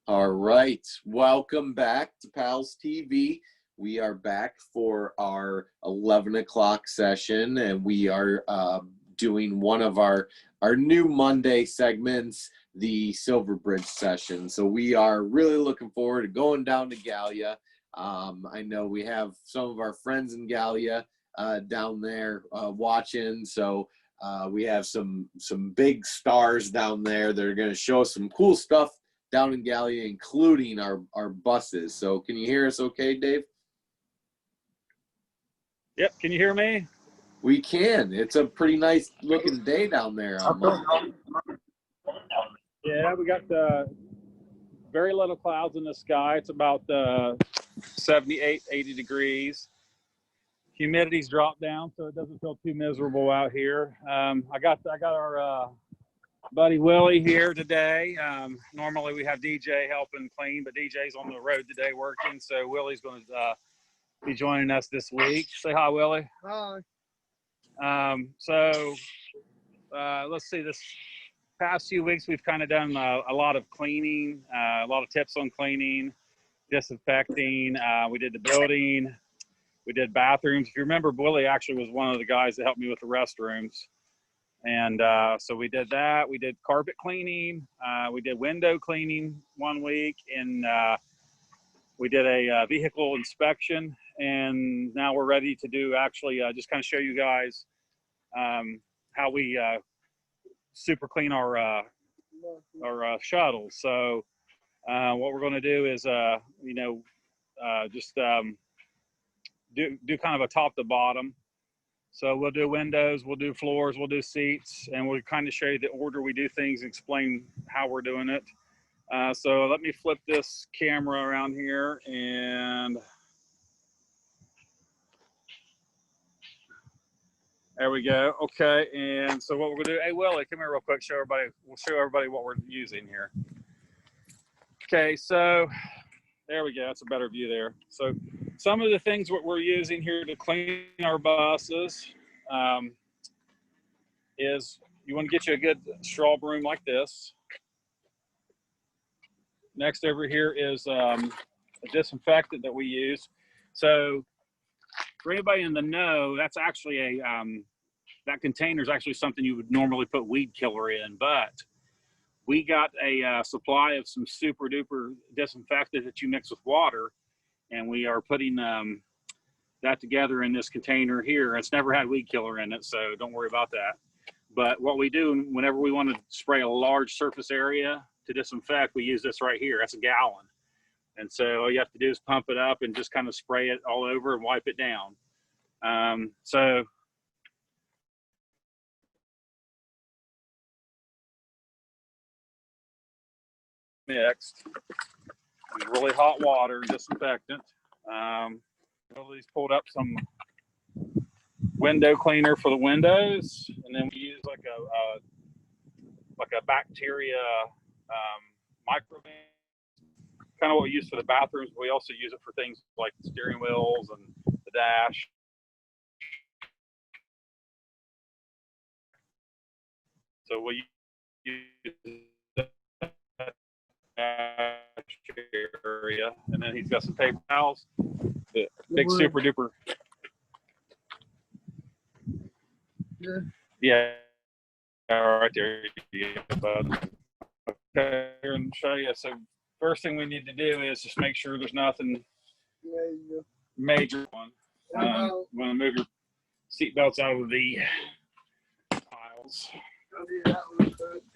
All right, welcome back to PALS TV. We are back for our 11 o'clock session, and we are doing one of our new Monday segments, the Silver Bridge session. So we are really looking forward to going down to Gallia. I know we have some of our friends in Gallia down there watching, so we have some big stars down there that are going to show us some cool stuff down in Gallia, including our buses. So can you hear us okay, Dave? Yep, can you hear me? We can. It's a pretty nice looking day down there on Monday. Yeah, we got very little clouds in the sky. It's about 78, 80 degrees. Humidity's dropped down, so it doesn't feel too miserable out here. I got our buddy Willie here today. Normally we have DJ helping clean, but DJ's on the road today working, so Willie's going to be joining us this week. Say hi, Willie. Hi. Let's see, this past few weeks we've kind of done a lot of cleaning, a lot of tips on cleaning, disinfecting. We did the building, we did bathrooms. If you remember, Willie actually was one of the guys that helped me with the restrooms. And so we did that. We did carpet cleaning. We did window cleaning one week, and we did a vehicle inspection. And now we're ready to do actually just kind of show you guys how we super clean our shuttles. So what we're going to do is just do kind of a top to bottom. So we'll do windows, we'll do floors, we'll do seats, and we'll kind of show you the order we do things and explain how we're doing it. So let me flip this camera around here, and there we go. Okay, and so what we're gonna do, hey Willie, come here real quick, we'll show everybody what we're using here. Okay, so there we go, that's a better view there. So some of the things what we're using here to clean our buses is you want to get you a good straw broom like this. Next over here is a disinfectant that we use. So for anybody in the know, that's actually that container is actually something you would normally put weed killer in, but we got a supply of some super duper disinfectant that you mix with water, and we are putting that together in this container here. It's never had weed killer in it, so don't worry about that. But what we do whenever we want to spray a large surface area to disinfect, we use this right here. That's a gallon. And so all you have to do is pump it up and just kind of spray it all over and wipe it down. So mixed with really hot water and disinfectant. Willie's pulled up some window cleaner for the windows, and then we use like a bacteria microban, kind of what we use for the bathrooms. We also use it for things like the steering wheels and the dash. So we use area, and then he's got some paper towels, the big super duper. Yeah, right there. Okay, and show you. So first thing we need to do is just make sure there's nothing major one. You want to move your seat belts out of the piles.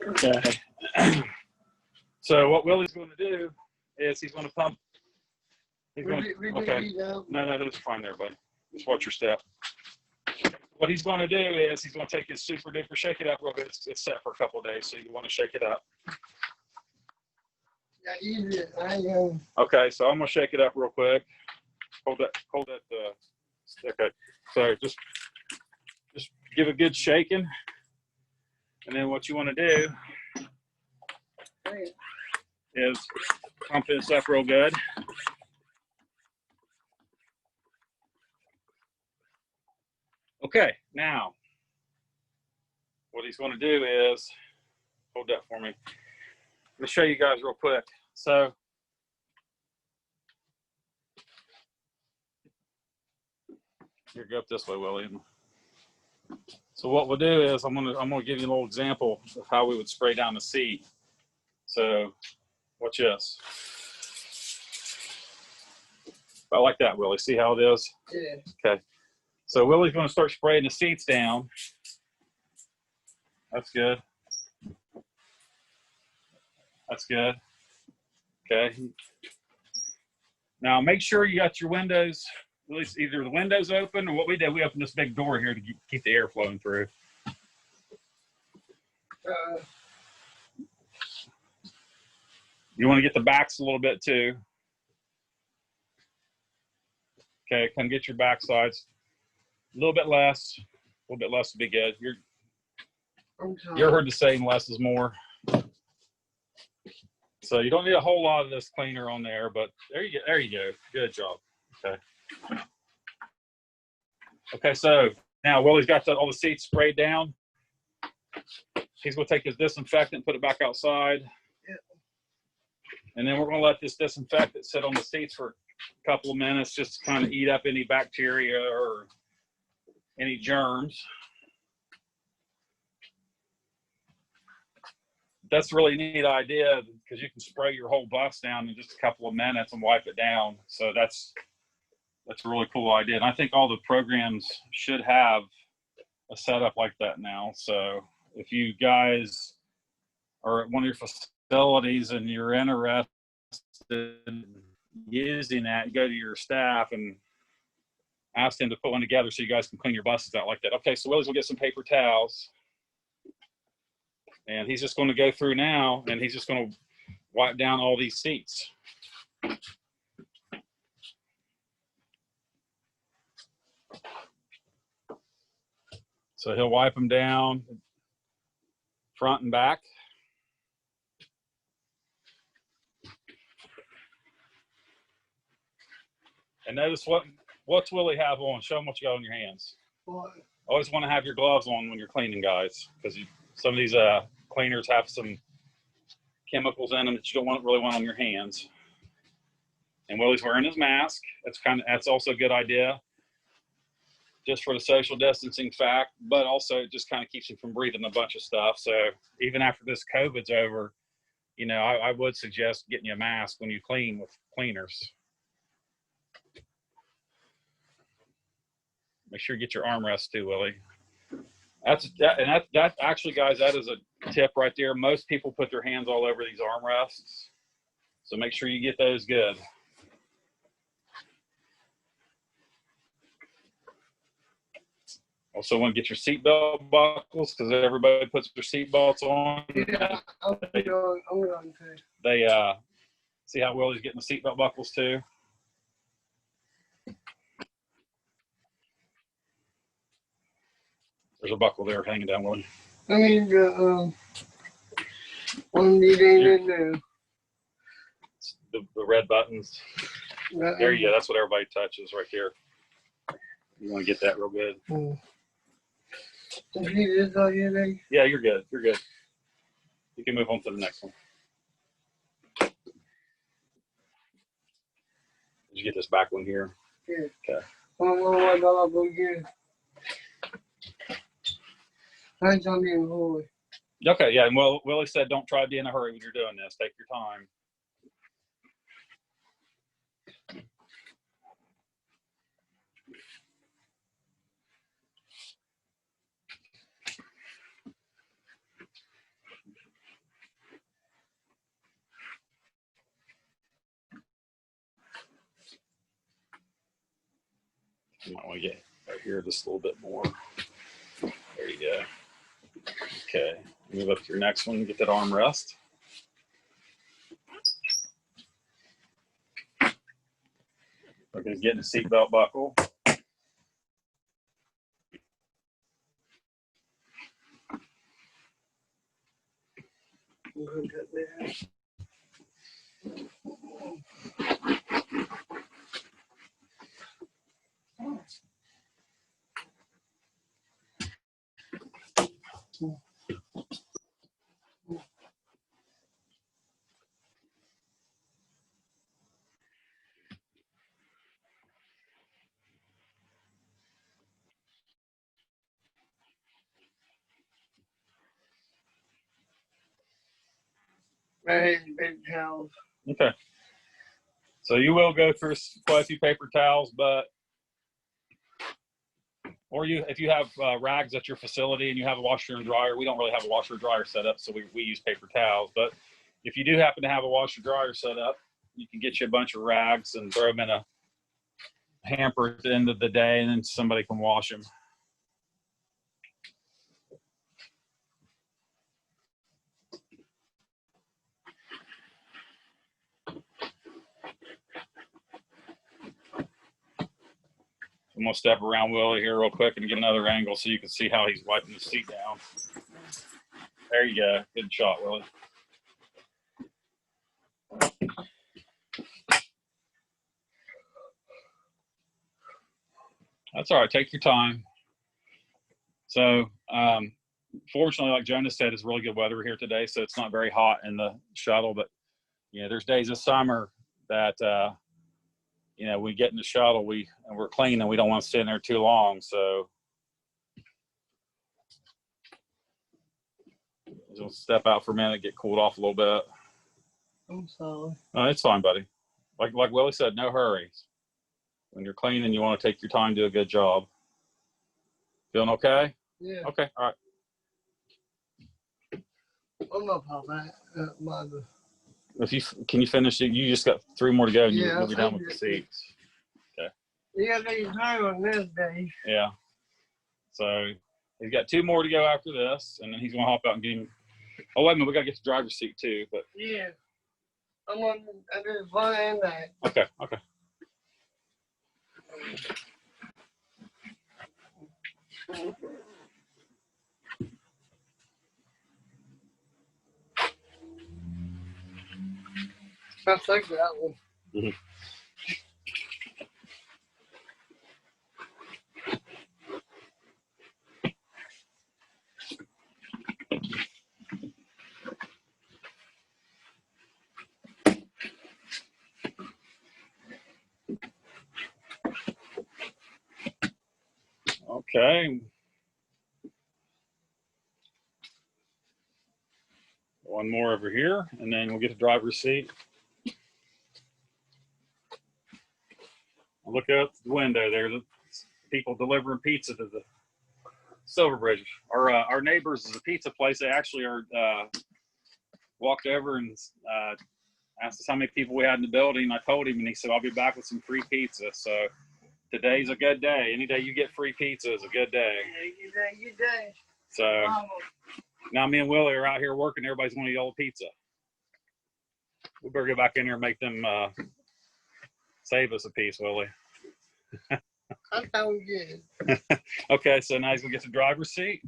Okay. So what Willie's going to do is he's going to pump. Okay. No, that's fine there, buddy. Just watch your step. What he's going to do is he's going to take his super duper, shake it up real good. It's set for a couple of days, so you want to shake it up. Okay, so I'm going to shake it up real quick. Hold that. Okay. So just give a good shaking, and then what you want to do is pump this up real good. Okay, now what he's going to do is hold that for me. Let me show you guys real quick. So here, go up this way, William. So what we'll do is I'm gonna give you a little example of how we would spray down the seat. So watch this. I like that, Willie. See how it is? Yeah. Okay. So Willie's going to start spraying the seats down. That's good. That's good. Okay. Now make sure you got your windows, at least either the windows open, or what we did, we opened this big door here to keep the air flowing through. You want to get the backs a little bit too. Okay, come get your back sides. A little bit less would be good. You're heard the saying less is more. So you don't need a whole lot of this cleaner on there, but there you go. There you go. Good job. Okay. Okay, so now Willie's got all the seats sprayed down. He's going to take his disinfectant and put it back outside. And then we're going to let this disinfectant sit on the seats for a couple of minutes just to kind of eat up any bacteria or any germs. That's a really neat idea because you can spray your whole bus down in just a couple of minutes and wipe it down. So that's a really cool idea. And I think all the programs should have a setup like that now. So if you guys are at one of your facilities and you're interested in using that, you go to your staff and ask them to put one together so you guys can clean your buses out like that. Okay, so Willie's will get some paper towels. And he's just going to go through now and he's just going to wipe down all these seats. So he'll wipe them down front and back. And notice what's Willie have on. Show him what you got on your hands. What? Always want to have your gloves on when you're cleaning, guys, because some of these cleaners have some chemicals in them that you don't really want on your hands. And Willie's wearing his mask. That's also a good idea, just for the social distancing fact, but also it just kind of keeps him from breathing a bunch of stuff. So even after this COVID's over, you know, I would suggest getting you a mask when you clean with cleaners. Make sure you get your armrest too, Willie. That actually, guys, that is a tip right there. Most people put their hands all over these armrests, so make sure you get those good. Also, want to get your seatbelt buckles because everybody puts their seatbelts on. Yeah, they see how Willie's getting the seatbelt buckles too. There's a buckle there hanging down, Willie. I mean, the one you ain't in there. The red buttons. There you go. That's what everybody touches right there. You want to get that real good. Yeah, you're good. You're good. You can move on to the next one. Did you get this back one here? Yeah. Okay. Okay, yeah, and Willie said don't try to be in a hurry when you're doing this. Take your time. You might want to get right here just a little bit more. There you go. Okay, move up to your next one, get that armrest. Okay, getting a seatbelt buckle. I hate big towels. Okay. So you will go through quite a few paper towels, but or if you have rags at your facility and you have a washer and dryer, we don't really have a washer and dryer set up, so we use paper towels. But if you do happen to have a washer and dryer set up, you can get you a bunch of rags and throw them in a hamper at the end of the day, and then somebody can wash them. I'm gonna step around Willie here real quick and get another angle so you can see how he's wiping the seat down. There you go. Good shot, Willie. That's all right. Take your time. So, fortunately, like Jonas said, it's really good weather here today, so it's not very hot in the shuttle. But there's days this summer that we get in the shuttle, and we're clean, and we don't want to sit in there too long. So, we'll step out for a minute, get cooled off a little bit. I'm sorry. Oh, it's fine, buddy. Like Willie said, no hurries. When you're cleaning, you want to take your time, do a good job. Feeling okay? Yeah. Okay, all right. I'm not Papa. Mother. Can you finish it? You just got 3 more to go, and Yeah, you'll be done with the seats. Okay. You gotta take your time on this, Dave. Yeah. So he's got 2 more to go after this, and then he's gonna hop out and get him. Oh wait a minute, we gotta get the driver's seat too. But Yeah. I did front and back. okay. I like that one. Mm-hmm. Okay. One more over here, and then we'll get the driver's seat. Look out the window there. The people delivering pizza to the Silverbridge. Our neighbors is a pizza place. They actually are walked over and asked us how many people we had in the building. I told him, and he said, "I'll be back with some free pizza." So today's a good day. Any day you get free pizza is a good day. Yeah, good day. So now me and Willie are out here working. Everybody's going to eat all the pizza. We better go back in here and make them save us a piece, Willie. I thought we did. Okay, so now he's going to get the driver's seat.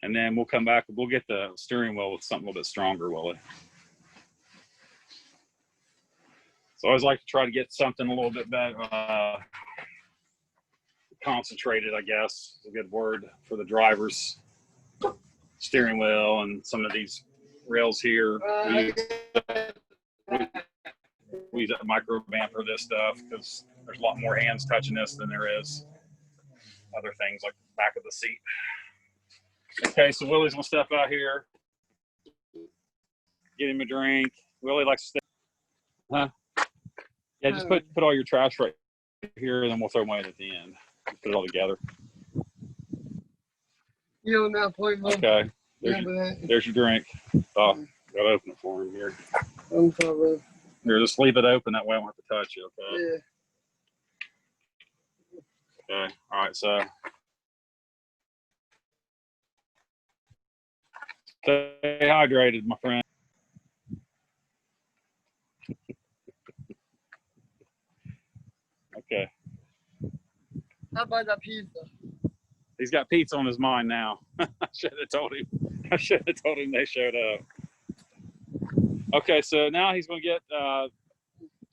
And then we'll come back. We'll get the steering wheel with something a little bit stronger, Willie. So I always like to try to get something a little bit better, concentrated, I guess is a good word, for the driver's steering wheel and some of these rails here. We use a micro band for this stuff because there's a lot more hands touching this than there is other things like the back of the seat. Okay, so Willie's gonna step out here, get him a drink. Willie likes to step. Huh? Yeah, just put all your trash right here, and then we'll throw them away at the end. Put it all together. You on that point, Mom? Okay. There's your drink. Oh, gotta open it for him here. I'm sorry. Here, just leave it open. That way I won't have to touch it. Okay. Yeah. Okay. All right. So stay hydrated, my friend. Okay. How about that pizza? He's got pizza on his mind now. I should have told him. I should have told him they showed up. Okay, so now he's going to get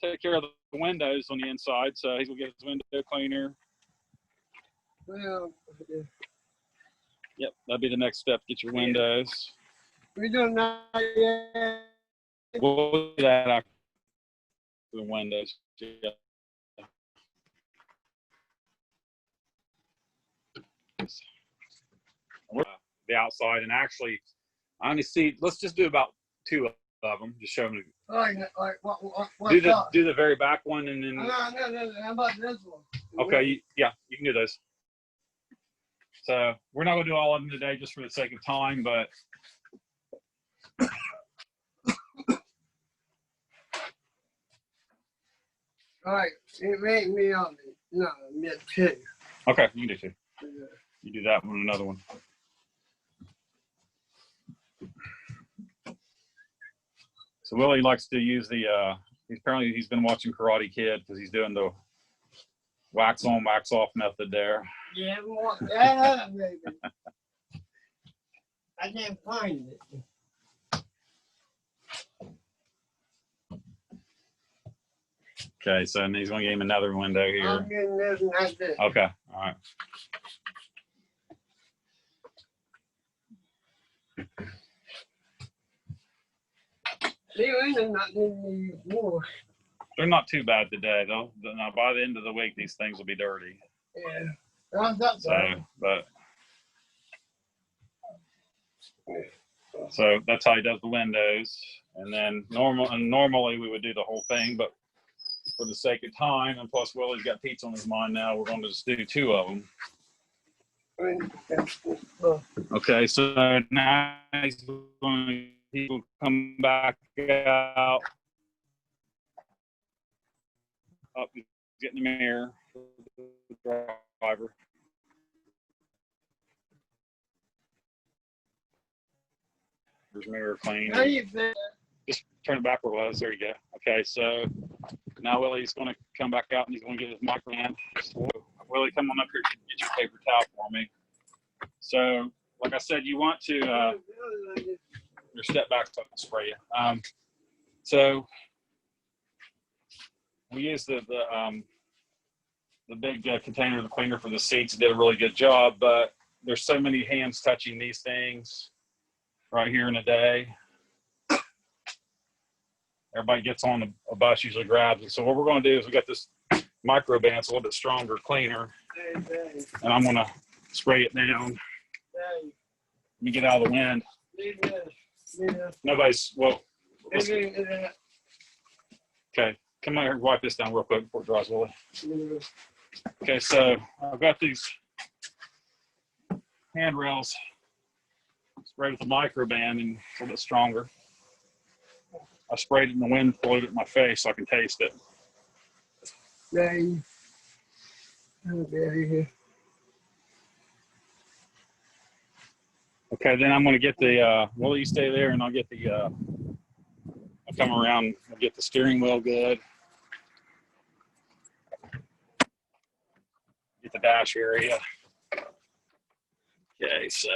take care of the windows on the inside. So he's going to get his window cleaner. Well, yeah. Yep, that'll be the next step. Get your windows. We doing that yet? We'll do that after the windows. Yeah. the outside. And actually, I only see, let's just do about 2 of them. Just show them. Like what color? Do the very back one, and then. No. How about this one? Okay, yeah, you can do those. So we're not going to do all of them today just for the sake of time, but. All right, it made me on it. No, me too. Okay, you can do 2. Yeah. You do that one, another one. So Willie likes to use the, he's been watching Karate Kid because he's doing the wax on, wax off method there. Yeah, baby. I can't find it. Okay, so he's going to give him another window here. I'm getting this and that's it. Okay, all right. They're not getting any more. They're not too bad today, though. Now, by the end of the week, these things will be dirty. Yeah. That's So, so that's how he does the windows. And then normally we would do the whole thing, but for the sake of time, and plus Willie's got pizza on his mind now, we're going to just do 2 of them. Okay, so now he's going to come back out. Up, get in the mirror. Driver. There's mirror clean. How you feel? Just turn it backward. There you go. Okay, so now Willie's going to come back out and he's going to get his microphone. Willie, come on up here and get your paper towel for me. So, like I said, you want to your step back so I can spray you. So we use the big container, the cleaner for the seats. Did a really good job, but there's so many hands touching these things right here in a day. Everybody gets on a bus, usually grabs it. So what we're going to do is we got this micro band, it's a little bit stronger cleaner, and I'm going to spray it down. Let me get out of the wind. Nobody's, well, okay, come on here and wipe this down real quick before it dries, Willie. Okay, so I've got these handrails sprayed with the micro band and a little bit stronger. I sprayed it in the wind, blew it in my face so I can taste it. Okay, then I'm going to get the, Willie, you stay there and I'll get the, I'll come around and get the steering wheel good. Get the dash area. Okay, so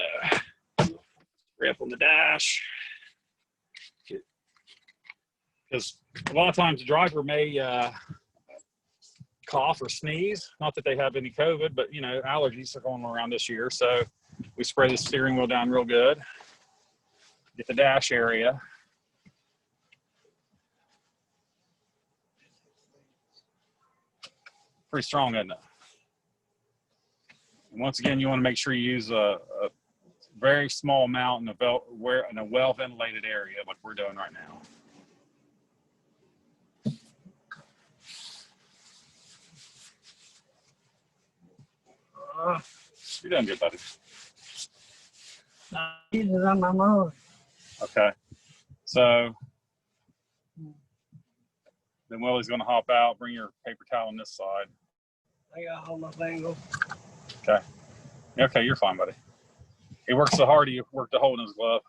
spray up on the dash. Because a lot of times the driver may cough or sneeze. Not that they have any COVID, but you know, allergies are going around this year. So we spray the steering wheel down real good. Get the dash area. Pretty strong, isn't it? And once again, you want to make sure you use a very small amount in a well-ventilated area like we're doing right now. You're doing good, buddy. On my mind. Okay. So then Willie's going to hop out, bring your paper towel on this side. I got to hold my finger. Okay. Okay, you're fine, buddy. He works so hard, he worked a hole in his glove.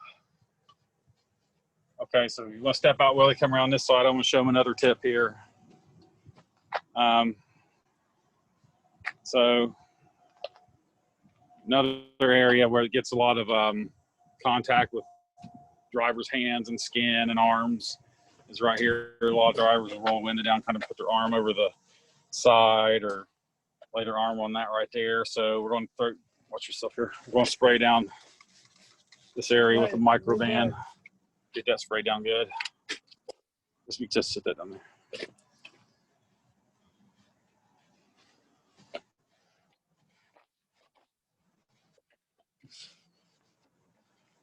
Okay, so you want to step out, Willie, come around this side. I'm going to show him another tip here. So another area where it gets a lot of contact with drivers' hands and skin and arms is right here. A lot of drivers will roll the window down, kind of put their arm over the side or lay their arm on that right there. So we're going to throw, watch yourself here. We're going to spray down this area with a micro band. Get that spray down good. Just sit that down there.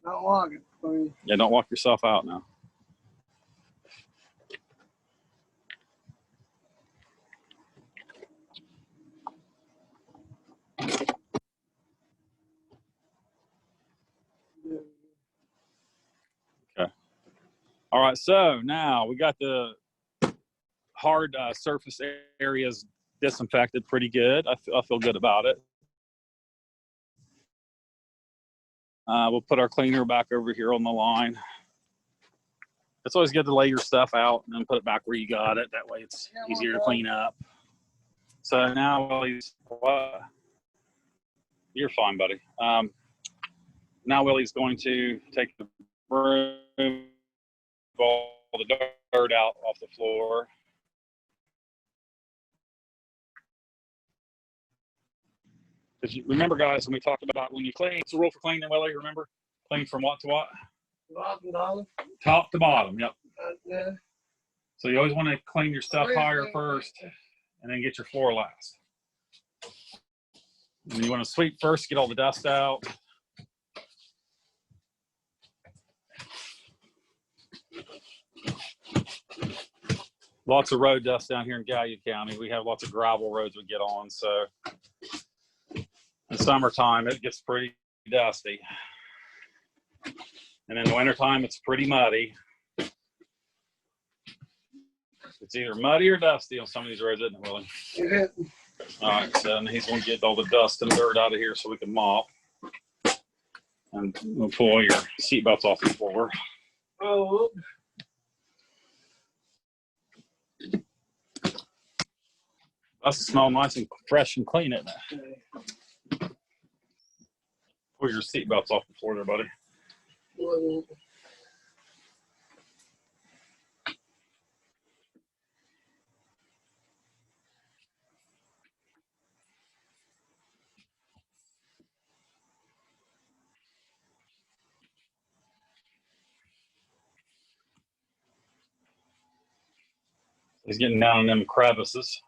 Not walking, please. Yeah, don't walk yourself out now. Okay. All right, so now we got the hard surface areas disinfected pretty good. I feel good about it. We'll put our cleaner back over here on the line. It's always good to lay your stuff out and then put it back where you got it. That way it's easier to clean up. So now Willie's, you're fine, buddy. Now Willie's going to take the broom, all the dirt out off the floor. Because you remember, guys, when we talked about when you clean, it's the rule for cleaning, Willie, remember? Clean from what to what? Top to bottom, yep. Yeah. So you always want to clean your stuff higher first and then get your floor last. And you want to sweep first, get all the dust out. Lots of road dust down here in Gallia County. We have lots of gravel roads we get on, so in summertime it gets pretty dusty. And in the wintertime it's pretty muddy. It's either muddy or dusty on some of these roads, isn't it, Willie? Yeah. All right, so he's going to get all the dust and dirt out of here so we can mop. And we'll pull your seatbelts off the floor. Oh. That's smell nice and fresh and clean, isn't it? Pull your seatbelts off the floor there, buddy. He's getting down in them crevices.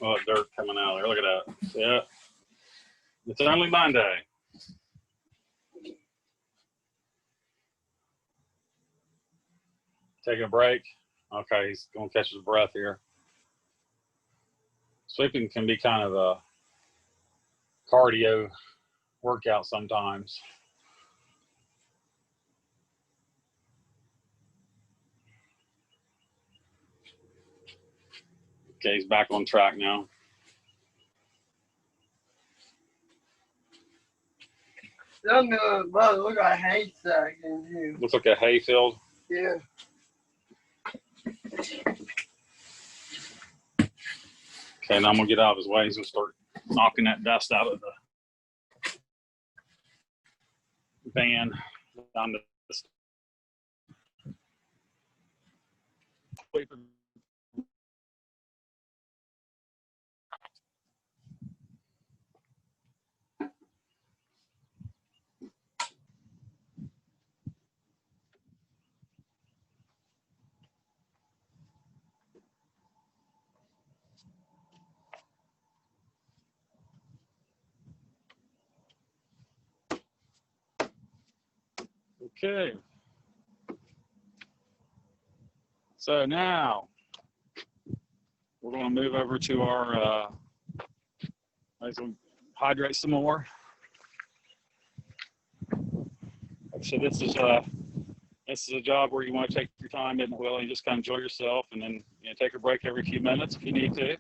Oh, dirt coming out there. Look at that. Yeah. It's only Monday. Taking a break. Okay, he's going to catch his breath here. Sweeping can be kind of a cardio workout sometimes. Okay, he's back on track now. Look like a haystack in here. Looks like a hay field. Yeah. Okay, now I'm going to get out of his way. He's going to start knocking that dust out of the van down to this. Okay. So now we're going to move over to our, let's hydrate some more. So this is a job where you want to take your time, isn't it, Willie? Just kind of enjoy yourself, and then take a break every few minutes if you need to.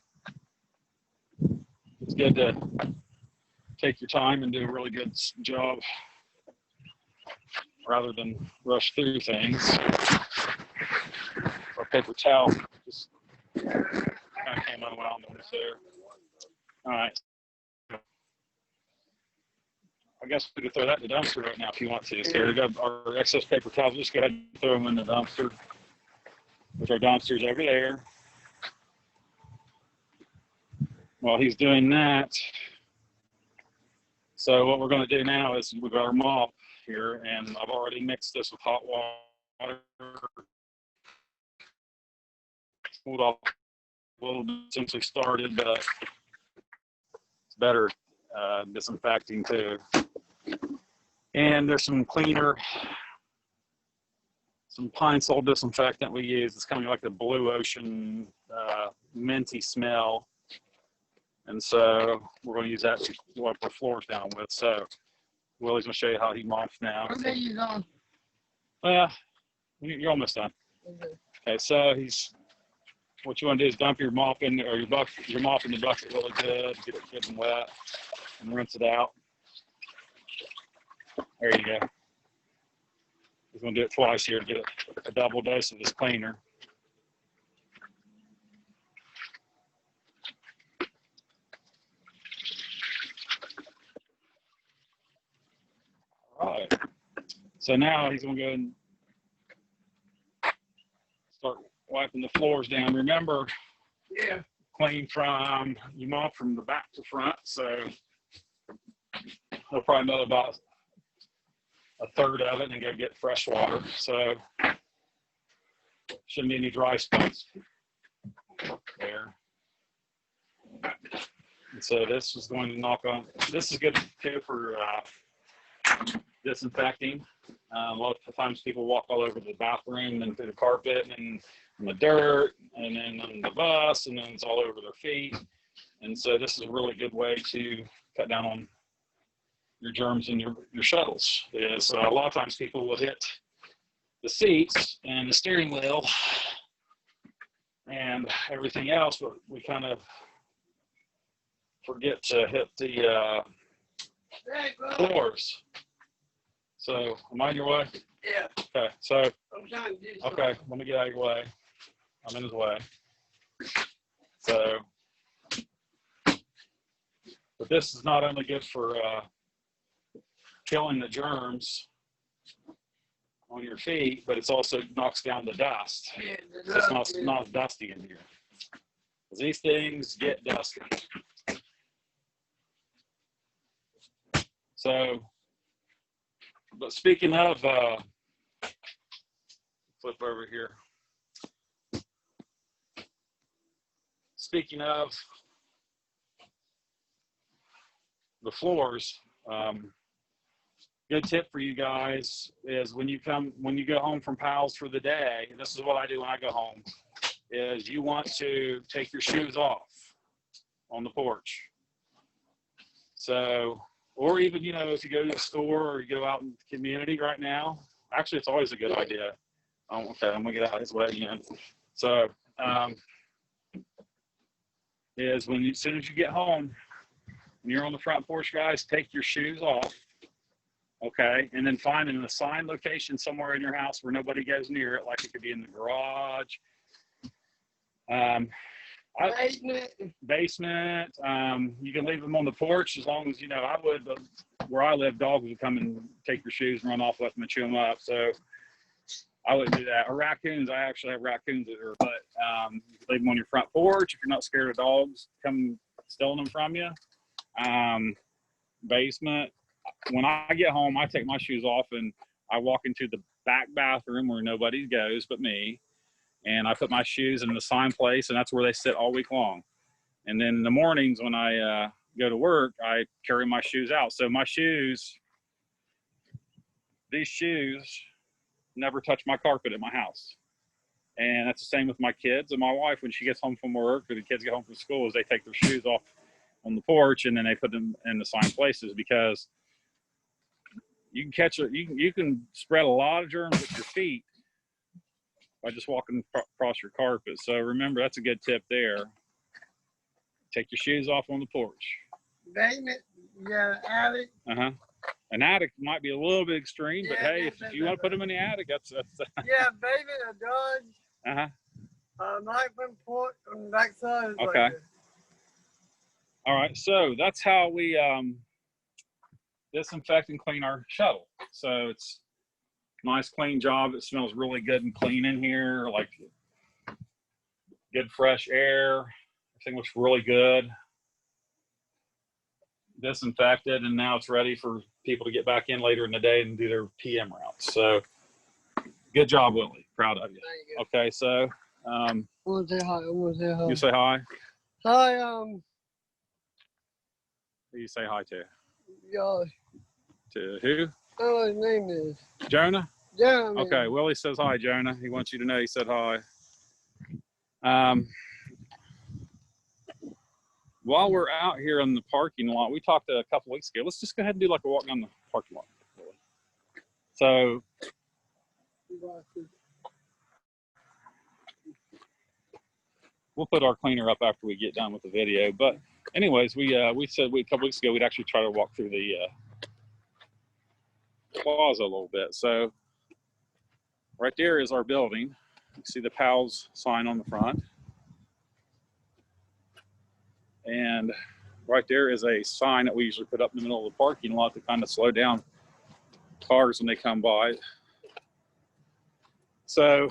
It's good to take your time and do a really good job rather than rush through things. Our paper towel just kind of came unwound on us there. All right. I guess we could throw that in the dumpster right now if you want to. So we got our excess paper towels. Just go ahead and throw them in the dumpster. With our dumpsters over there. while he's doing that, so what we're going to do now is we've got our mop here, and I've already mixed this with hot water. Cooled off a little bit since we started, but it's better disinfecting too. And there's some cleaner, some Pine Sol disinfectant we use. It's kind of like the blue ocean minty smell. And so we're going to use that to wipe our floors down with. So Willie's going to show you how he mops now. Okay, you done? Well, you're almost done. Okay, so what you want to do is dump your mop in, or your mop in the bucket really good, get it good and wet, and rinse it out. There you go. We're going to do it twice here to get a double dose of this cleaner. All right. So now he's going to go and start wiping the floors down. Remember, clean from, you mop from the back to front. So he'll probably know about a third of it and go get fresh water. So shouldn't be any dry spots there. And so this is going to knock on, this is good too for disinfecting. A lot of times people walk all over the bathroom and through the carpet and in the dirt and then on the bus, and then it's all over their feet. And so this is a really good way to cut down on your germs in your shuttles. Is a lot of times people will hit the seats and the steering wheel and everything else, but we kind of forget to hit the floors. So, am I in your way? Yeah. Okay, so, I'm trying to do something. okay, let me get out of your way. I'm in his way. So, but this is not only good for killing the germs on your feet, but it's also knocks down the dust. Yeah, So it's not dusty in here. These things get dusty. So, but speaking of, flip over here. Speaking of the floors, good tip for you guys is when you go home from PALS for the day, and this is what I do when I go home, is you want to take your shoes off on the porch. So, or even, you know, if you go to the store or you go out in the community right now, actually it's always a good idea. Oh, okay, I'm gonna get out of his way again. So, is as soon as you get home, when you're on the front porch, guys, take your shoes off, okay, and then find an assigned location somewhere in your house where nobody goes near it, like it could be in the garage, basement. You can leave them on the porch as long as, you know, where I live, dogs would come and take your shoes and run off with them and chew them up. So I wouldn't do that. Or raccoons, I actually have raccoons that are, but you can leave them on your front porch if you're not scared of dogs come stealing them from you. Basement. When I get home, I take my shoes off and I walk into the back bathroom where nobody goes but me. And I put my shoes in the assigned place, and that's where they sit all week long. And then in the mornings when I go to work, I carry my shoes out. So my shoes, these shoes never touch my carpet at my house. And that's the same with my kids and my wife. When she gets home from work or the kids get home from school, is they take their shoes off on the porch and then they put them in assigned places, because you can catch you can spread a lot of germs with your feet by just walking across your carpet. So remember, that's a good tip there. Take your shoes off on the porch. Basement, you got an attic. An attic might be a little bit extreme, but Yeah, hey, if you want to put them in the attic, that's Yeah, basement, a Dodge. Knife and porch on the back side. Okay. Like All right, so that's how we disinfect and clean our shuttle. So it's a nice clean job. It smells really good and clean in here, like good fresh air. Everything looks really good. disinfected, and now it's ready for people to get back in later in the day and do their PM routes. So good job, Willie. Proud of you. Thank you. Okay, so I want to say hi. I want to say hi. you say hi. Hi, Who you say hi to? Josh. To who? I don't know what his name is. Jonah? Jeremy. Okay, Willie says hi, Jonah. He wants you to know he said hi. While we're out here in the parking lot, we talked a couple weeks ago. Let's just go ahead and do like a walk down the parking lot. So we'll put our cleaner up after we get done with the video. But anyways, we said a couple weeks ago we'd actually try to walk through the plaza a little bit. So right there is our building. You see the PALS sign on the front. And right there is a sign that we usually put up in the middle of the parking lot to kind of slow down cars when they come by. So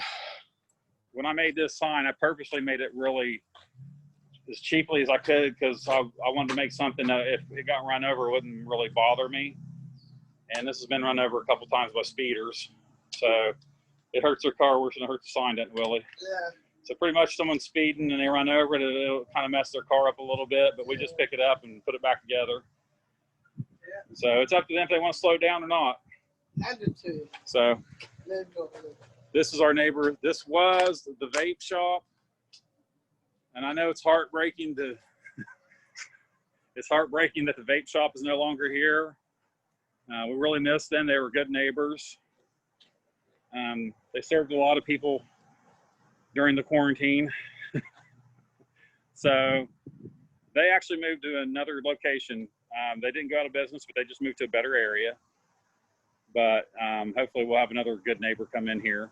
when I made this sign, I purposely made it really as cheaply as I could because I wanted to make something that if it got run over, it wouldn't really bother me. And this has been run over a couple times by speeders. So it hurts their car worse than it hurts the sign, doesn't it, Willie? Yeah. So pretty much someone's speeding and they run over it, it'll kind of mess their car up a little bit, but we just pick it up and put it back together. Yeah. So it's up to them if they want to slow down or not. Attitude. So this is our neighbor. This was the vape shop. And I know it's heartbreaking to, it's heartbreaking that the vape shop is no longer here. We really miss them. They were good neighbors. They served a lot of people during the quarantine. So they actually moved to another location. They didn't go out of business, but they just moved to a better area. But hopefully we'll have another good neighbor come in here.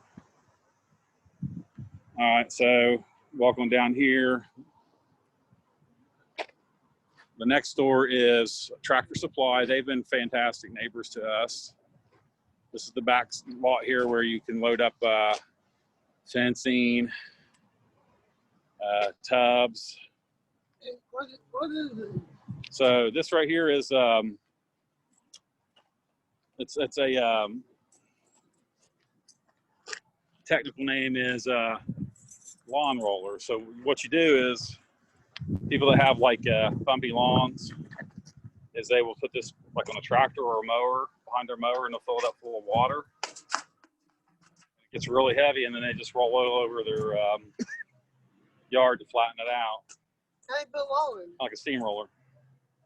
All right, so walking down here. The next door is Tractor Supply. They've been fantastic neighbors to us. This is the back lot here where you can load up fencing, tubs. What is it? So this right here is it's a technical name is lawn roller. So what you do is people that have like bumpy lawns is they will put this like on a tractor or a mower behind their mower and they'll fill it up full of water. It gets really heavy and then they just roll it over their yard to flatten it out. Hey, belong. Like a steamroller.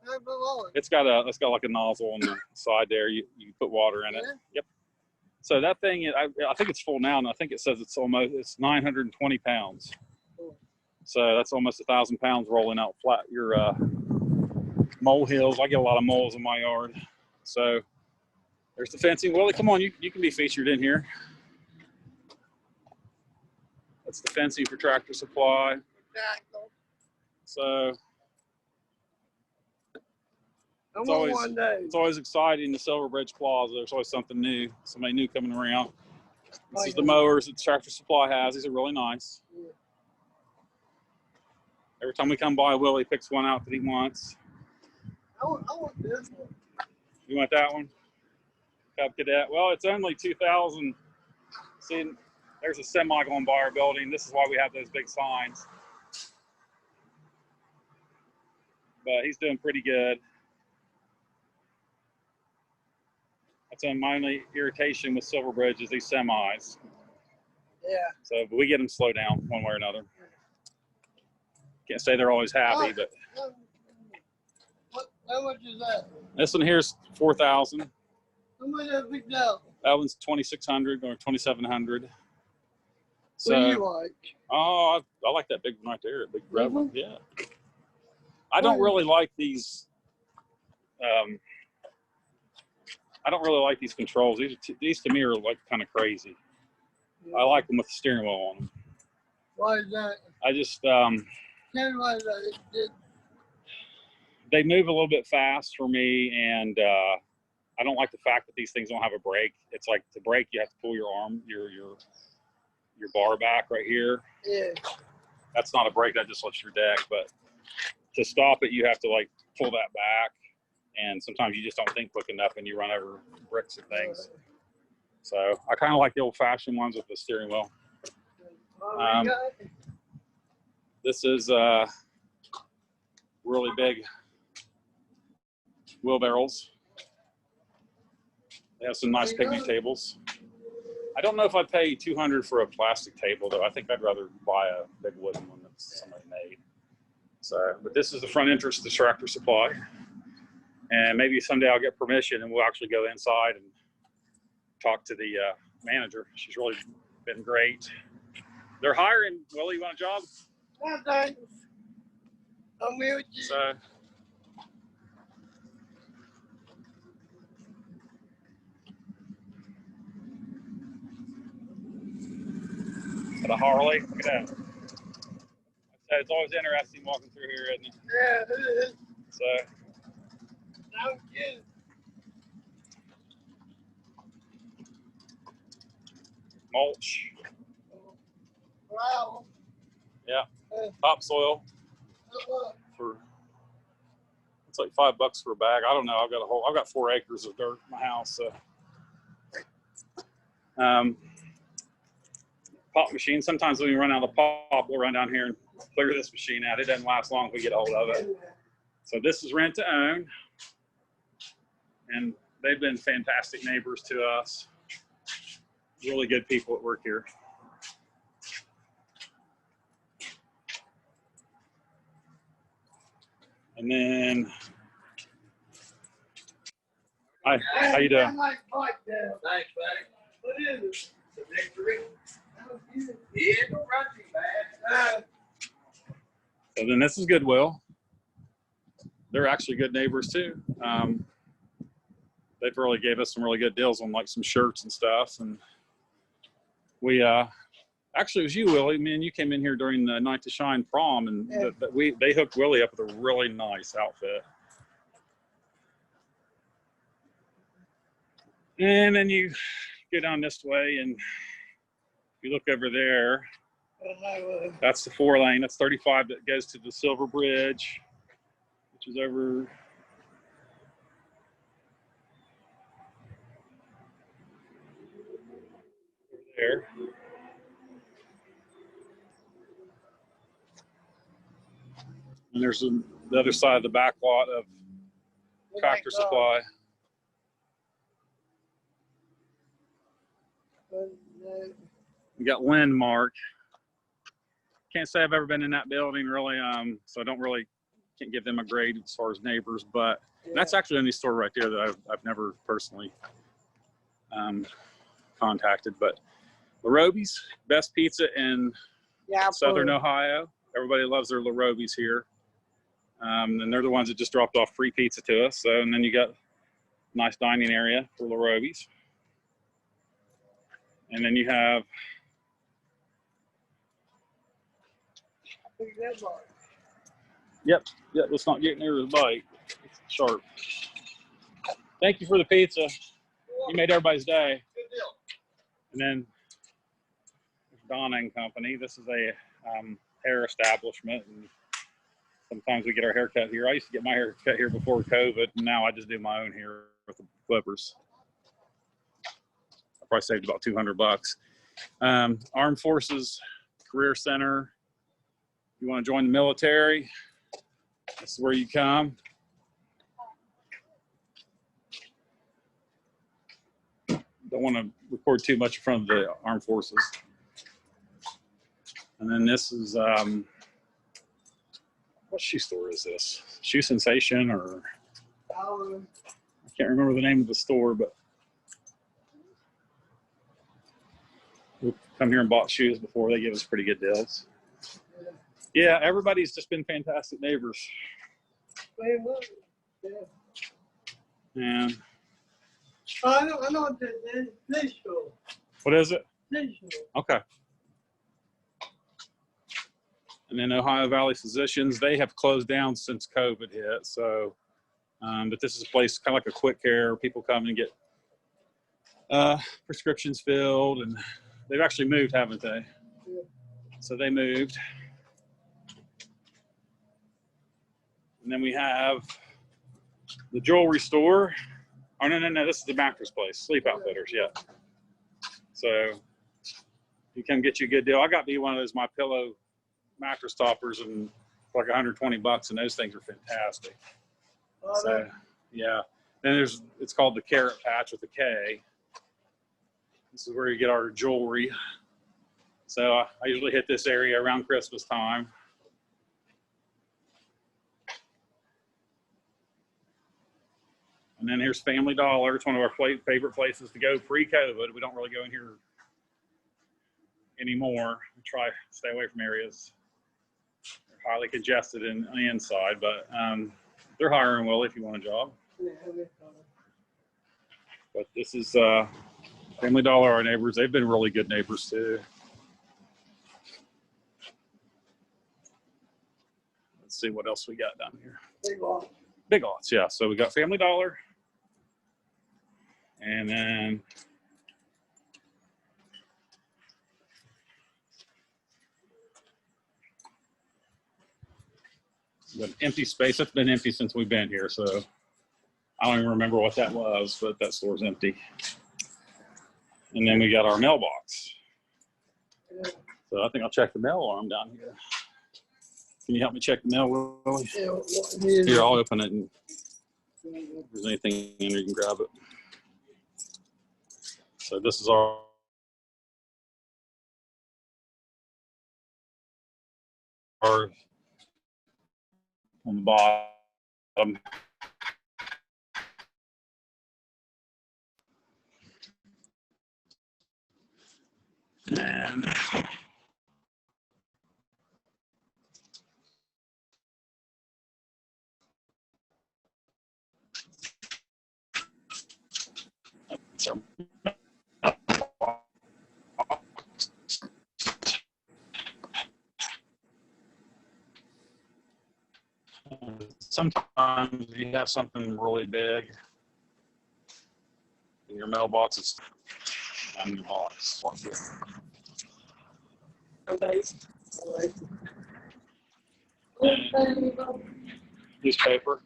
Hey, belong. It's got like a nozzle on the side there. You put water in it. Yeah. Yep. So that thing, I think it's full now, and I think it says it's 920 pounds. Cool. So that's almost 1,000 pounds rolling out flat your mole hills. I get a lot of moles in my yard. So there's the fencing. Willie, come on, you can be featured in here. That's the fencing for Tractor Supply. So I'm on one day. it's always exciting, the Silverbridge Plaza. There's always something new, somebody new coming around. This is the mowers that Tractor Supply has. These are really nice. Yeah. Every time we come by, Willie picks one out that he wants. I want this one. You want that one? Cub Cadet. Well, it's only 2,000. See, there's a semi going by our building. This is why we have those big signs. But he's doing pretty good. That's my only irritation with Silverbridge is these semis. Yeah. So, but we get them slow down one way or another. Can't say they're always happy, but. How much is that? This one here's 4,000. How much is that picked out? That one's 2,600 or 2,700. So, What do you like? oh, I like that big one right there, big red one. Mhm. Yeah. I don't really like these. I don't really like these controls. These to me are like kind of crazy. Yeah. I like them with the steering wheel on them. Why is that? I just Tell me why is that? they move a little bit fast for me, and I don't like the fact that these things don't have a brake. It's like to brake, you have to pull your arm, your bar back right here. Yeah. That's not a brake, that just lifts your deck. But to stop it, you have to like pull that back. and sometimes you just don't think quick enough and you run over bricks and things. So I kind of like the old-fashioned ones with the steering wheel. This is really big wheelbarrows. They have some nice picnic tables. I don't know if I'd pay $200 for a plastic table, though. I think I'd rather buy a big wooden one that somebody made. So, but this is the front entrance to Tractor Supply. And maybe someday I'll get permission and we'll actually go inside and talk to the manager. She's really been great. They're hiring. Willie, you want a job? No, thanks. I'm with you. So, got a Harley. Look at that. So it's always interesting walking through here, isn't it? Yeah, it is. So, No kidding. mulch. Wow. Yeah. Topsoil for, it's like $5 for a bag. I don't know. I've got 4 acres of dirt in my house. So, pop machine. Sometimes when we run out of pop, we'll run down here and clear this machine out. It doesn't last long if we get a hold of it. So this is rent to own, and they've been fantastic neighbors to us. Really good people that work here. And then, hi, how you doing? Thanks, buddy. What is it? The victory. Yeah, no running, man. So then this is Goodwill. They're actually good neighbors too. They've really gave us some really good deals on like some shirts and stuff. And we, actually it was you, Willie. Man, you came in here during the Night to Shine prom, and Yeah. they hooked Willie up with a really nice outfit. And then you go down this way, and if you look over there, that's the 4-lane. That's 35 that goes to the Silver Bridge, which is over there. And there's the other side of the back lot of Tractor Supply. We got Landmark. Can't say I've ever been in that building really, so I can't give them a grade as far as neighbors, but that's actually the only store right there that I've never personally contacted. But LaRobi's, best pizza in Southern Ohio. Everybody loves their LaRobi's here. And they're the ones that just dropped off free pizza to us. So, and then you got a nice dining area for LaRobi's. And then you have Yep, let's not get near the bite. It's sharp. Thank you for the pizza. You made everybody's day. And then Donna and Company. This is a hair establishment, and sometimes we get our hair cut here. I used to get my hair cut here before COVID, and now I just do my own hair with the clippers. I probably saved about $200. Armed Forces Career Center. You want to join the military? This is where you come. Don't want to record too much in front of the Armed Forces. And then this is, what shoe store is this? Shoe Sensation, or I can't remember the name of the store, but we've come here and bought shoes before. They give us pretty good deals. Yeah, everybody's just been fantastic neighbors. And I know this store. what is it? This store. Okay. And then Ohio Valley Physicians, they have closed down since COVID hit. So, but this is a place kind of like a quick care. People come and get prescriptions filled, and they've actually moved, haven't they? Yeah. So they moved. And then we have the jewelry store. Oh, no, this is the mattress place, Sleep Outfitters, yeah. So you can get you a good deal. I got me one of those My Pillow mattress toppers and like 120 bucks, and those things are fantastic. So yeah. Then it's called the Carrot Patch with a K. This is where you get our jewelry. So I usually hit this area around Christmas time. And then here's Family Dollar. It's one of our favorite places to go pre-COVID. We don't really go in here anymore. We try to stay away from areas that are highly congested on the inside, but they're hiring well if you want a job. But this is Family Dollar, our neighbors. They've been really good neighbors too. Let's see what else we got down here. Big Lots, yeah. So we got Family Dollar. And then we got an empty space. That's been empty since we've been here, so I don't even remember what that was, but that store's empty. And then we got our mailbox. So I think I'll check the mail while I'm down here. Can you help me check the mail, Willie? Here, I'll open it, and if there's anything in there, you can grab it. So this is our on the bottom. And so sometimes you have something really big in your mailbox. It's newspaper.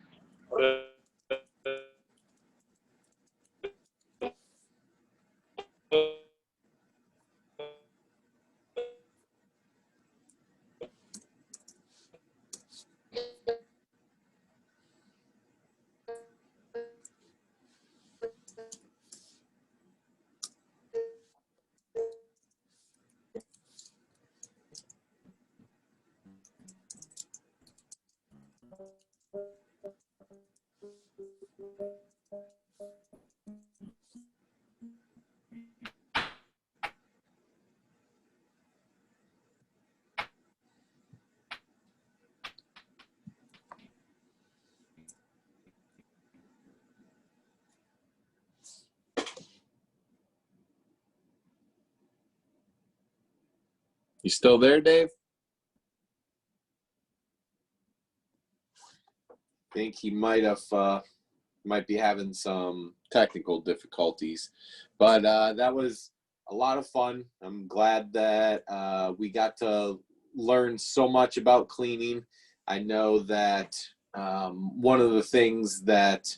You still there, Dave? I think he might be having some technical difficulties, but that was a lot of fun. I'm glad that we got to learn so much about cleaning. I know that one of the things that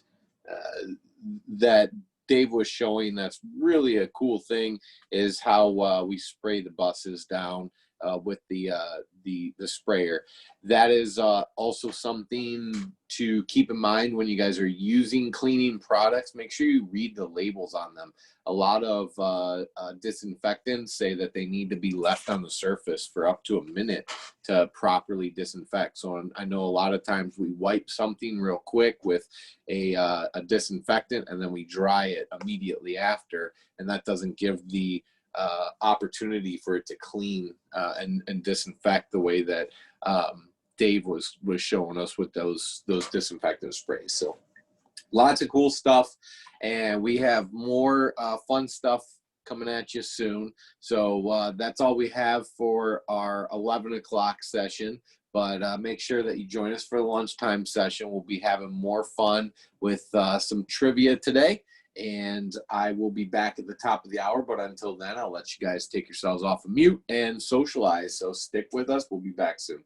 that Dave was showing that's really a cool thing is how we spray the buses down with the sprayer. That is also something to keep in mind when you guys are using cleaning products. Make sure you read the labels on them. A lot of disinfectants say that they need to be left on the surface for up to a minute to properly disinfect. So I know a lot of times we wipe something real quick with a disinfectant and then we dry it immediately after, and that doesn't give the opportunity for it to clean and disinfect the way that Dave was showing us with those disinfectant sprays. So lots of cool stuff, and we have more fun stuff coming at you soon. So that's all we have for our 11 o'clock session. But make sure that you join us for the lunchtime session. We'll be having more fun with some trivia today. And I will be back at the top of the hour. But until then, I'll let you guys take yourselves off of mute and socialize. So stick with us. We'll be back soon.